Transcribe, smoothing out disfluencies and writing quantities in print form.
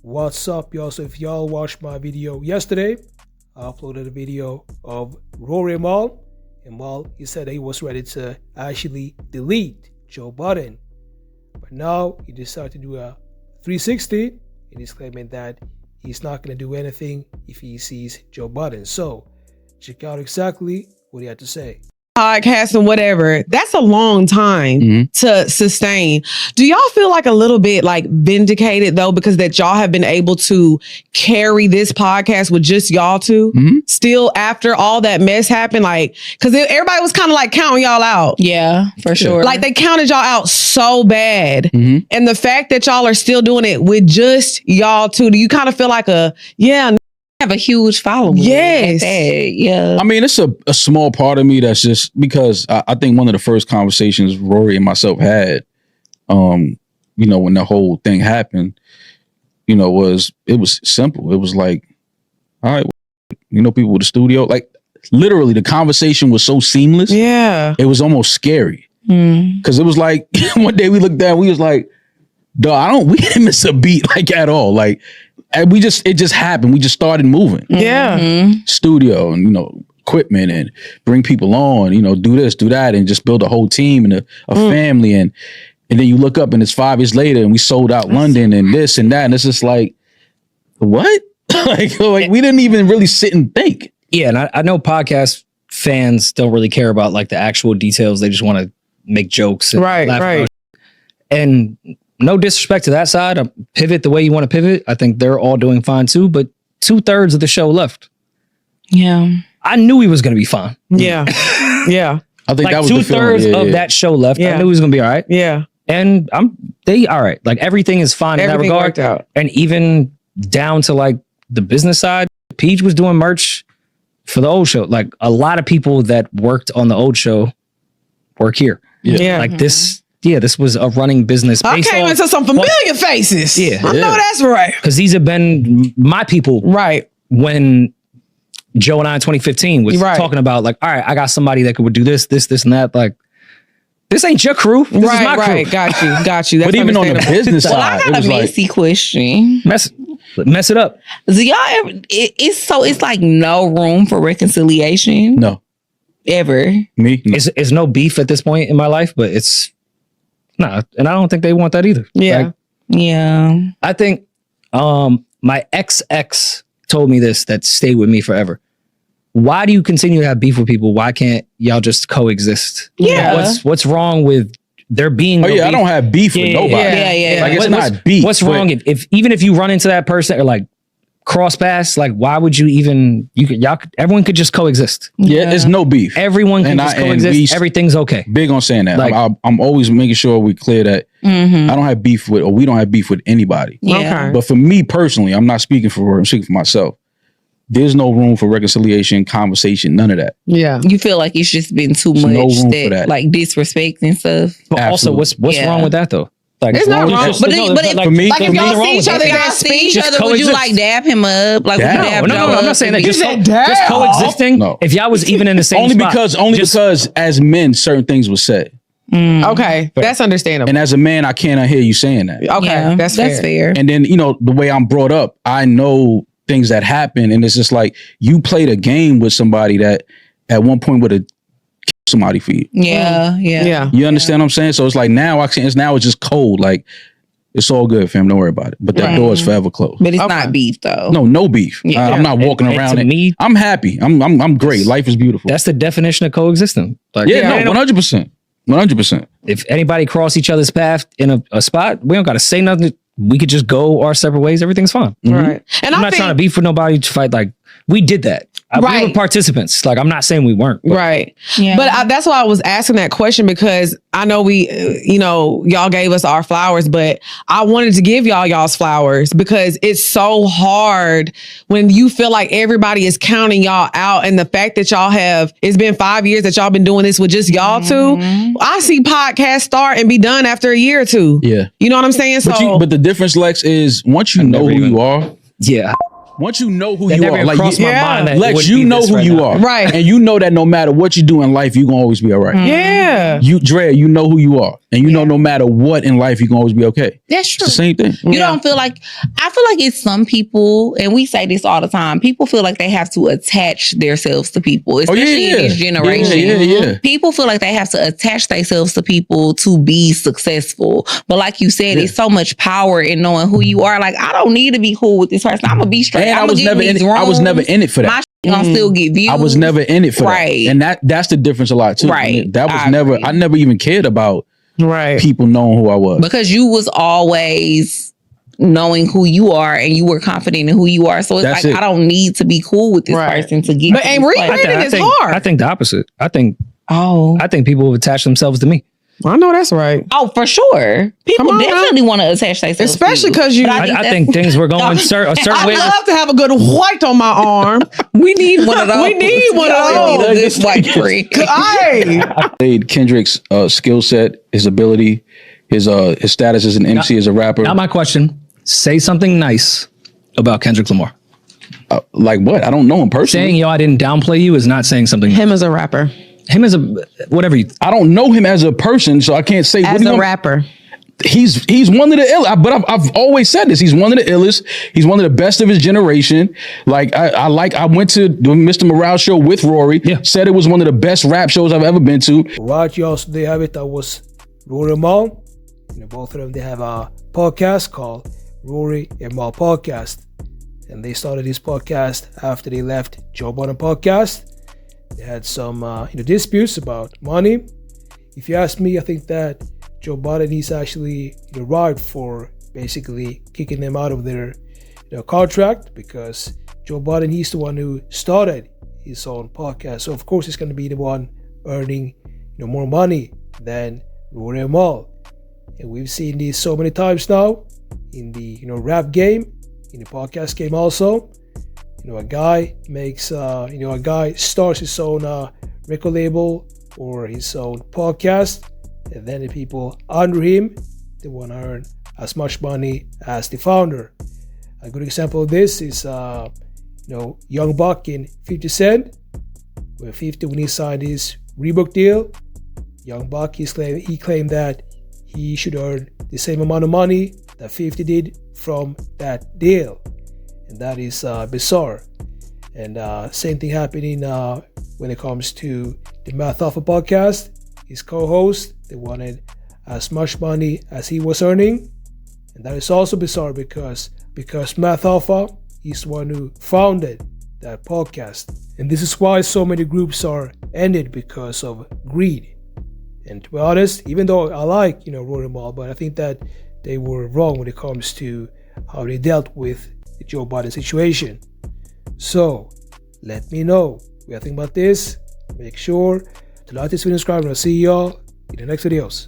What's up, y'all? So if y'all watched my video yesterday, I uploaded a video of Rory and Mal. And Mal, he said that he was ready to actually delete Joe Budden. But now he decided to do a 360 and he's claiming that he's not going to do anything if he sees Joe Budden. So check out exactly what he had to say. Podcast and whatever, that's a long time to sustain. Do y'all feel like a little bit like vindicated though, because that y'all have been able to carry this podcast with just y'all two still after all that mess happened? Like, because everybody was kind of like counting y'all out. Yeah, for sure. Like they counted y'all out so bad. And the fact that y'all are still doing it with just y'all two, do you kind of feel like have a huge following? Yes. Yeah. I mean, it's a small part of me that's just because I think one of the first conversations Rory and myself had, when the whole thing happened, it was simple. It was like, all right, people with the studio, like literally the conversation was so seamless. Yeah. It was almost scary because it was like one day we looked down, we was like, dog, we didn't miss a beat like at all. Like, and it just happened. We just started moving. Yeah. Studio and, equipment and bring people on, do this, do that, and just build a whole team and a family. And then you look up and it's 5 years later and we sold out London and this and that. And it's just like, what? like we didn't even really sit and think. Yeah. And I know podcast fans don't really care about like the actual details. They just want to make jokes. And laugh about it. And no disrespect to that side. Pivot the way you want to pivot. I think they're all doing fine too. But 2/3 of the show left. Yeah. I knew he was going to be fine. Yeah. Yeah. I think like that was 2/3 of that show left. Yeah. I knew he was going to be all right. Yeah. And they all right. Like everything is fine in that regard. Worked out. And even down to like the business side, Peach was doing merch for the old show. Like a lot of people that worked on the old show work here. Yeah. Like this. Yeah, this was a running business. I came into some familiar faces. Yeah. I know that's right. Because these have been my people. Right. When Joe and I in 2015 was talking about like, all right, I got somebody that could do this, and that. Like, this ain't your crew. This is my crew. Got you. That's but even on the business side, I got a messy question. Mess it up. Do y'all ever? It's like no room for reconciliation. No. Ever. Me? No. It's no beef at this point in my life, but it's. Nah, and I don't think they want that either. Yeah. Like, yeah. I think my ex told me this that stayed with me forever. Why do you continue to have beef with people? Why can't y'all just coexist? Yeah. What's wrong with there being no beef? I don't have beef with nobody. Yeah. Like it's not beef. What's wrong if even if you run into that person or like cross paths, like why would you even everyone could just coexist. Yeah, it's no beef. Everyone can just coexist. Everything's okay. Big on saying that. Like, I'm always making sure we clear that I don't have beef with, or we don't have beef with anybody. Yeah. Okay. But for me personally, I'm not speaking for her, I'm speaking for myself. There's no room for reconciliation, conversation, none of that. Yeah. You feel like it's just been too much no room for that. like disrespect and stuff. But also, what's wrong with that though? Like, it's not wrong. But if y'all see each other, would you like dab him up? Like, would you dab no, I'm not saying that. Just dab? coexisting. No. If y'all was even in the same spot. Because as men, certain things were said. Okay. That's understandable. And as a man, I cannot hear you saying that. Okay. Yeah, that's fair. And then, the way I'm brought up, I know things that happen. And it's just like, you played a game with somebody that at one point would have somebody for you. Yeah. You understand what I'm saying? So it's like now it's just cold. Like it's all good, fam. Don't worry about it. But that door is forever closed. But it's not beef though. No beef. Yeah. I'm not walking around it. Me, I'm happy. I'm great. Life is beautiful. That's the definition of coexisting. Like, 100%. 100%. If anybody cross each other's path in a spot, we don't got to say nothing. We could just go our separate ways. Everything's fine. Right. And I'm not trying to beef with nobody to fight. Like we did that. We were participants. Like I'm not saying we weren't. But. Right. Yeah. But that's why I was asking that question, because I know y'all gave us our flowers, but I wanted to give y'all's flowers because it's so hard when you feel like everybody is counting y'all out. And the fact that it's been 5 years that y'all been doing this with just y'all two. I see podcasts start and be done after a year or two. Yeah. You know what I'm saying? But the difference, Lex, is once you know who you are. Yeah. Once you know who That you never are, even like crossed my mind that it let would you be know this who right you now. are, Right. and you know that no matter what you do in life, you gonna always be all right. Yeah. You, Dre, you know who you are, and you know no matter what in life, you can always be okay. That's It's true. the same thing. You don't feel like, I feel like it's some people, and we say this all the time, people feel like they have to attach themselves to people, especially in this generation. Yeah. People feel like they have to attach themselves to people to be successful. But like you said, it's so much power in knowing who you are. Like, I don't need to be cool with this person. I'm gonna be straight. And I'm I was never in it. I was never in it for that. My gonna still get views. I was never in it for Right. that. And that's the difference a lot too. Right. That was I never, agree. I never even cared about Right. people knowing who I was. Because you was always knowing who you are and you were confident in who you are. So it's That's like, it. I don't need to be cool with this Right. person to get But to ain't this real place. It is hard. I think the opposite. I think Oh. people have attached themselves to me. I know that's right. Oh, for sure. People Come on now. definitely want to attach themselves. Especially to you. 'cause you- But I think things were going a certain I way. love to have a good white on my arm. we need one of those. We need one of always those. need a good white friend. Hey. Played Kendrick's skill set, his ability, his status as an MC, as a rapper. Now my question: say something nice about Kendrick Lamar. Like what? I don't know him personally. Saying I didn't downplay you is not saying something. Him as a rapper. Him as a whatever you. I don't know him as a person, so I can't say. As a rapper. He's one of the ill. But I've always said this. He's one of the illest. He's one of the best of his generation. Like I went to the Mr. Morale show with Rory. Yeah. Said it was one of the best rap shows I've ever been to. Right, y'all. So they have it. That was Rory and Mal. Both of them, they have a podcast called Rory and Mal Podcast. And they started this podcast after they left Joe Budden Podcast. They had some disputes about money. If you ask me, I think that Joe Budden is actually right for basically kicking them out of their contract, because Joe Budden, he's the one who started his own podcast. So of course he's going to be the one earning more money than Rory and Mal. And we've seen this so many times now in the rap game, in the podcast game also. A guy makes a guy starts his own record label or his own podcast, and then the people under him, they want to earn as much money as the founder. A good example of this is Young Buck and 50 Cent. When 50, when he signed his Reebok deal, Young Buck, he claimed that he should earn the same amount of money that 50 did from that deal. And that is bizarre. And same thing happening when it comes to the Math Hoffa podcast. His co-host, they wanted as much money as he was earning. And that is also bizarre because Math Hoffa is the one who founded that podcast. And this is why so many groups are ended, because of greed. And to be honest, even though I like Rory and Mal, but I think that they were wrong when it comes to how they dealt with the Joe Budden situation. So let me know what you think about this. Make sure to like this video, subscribe, and I'll see y'all in the next videos.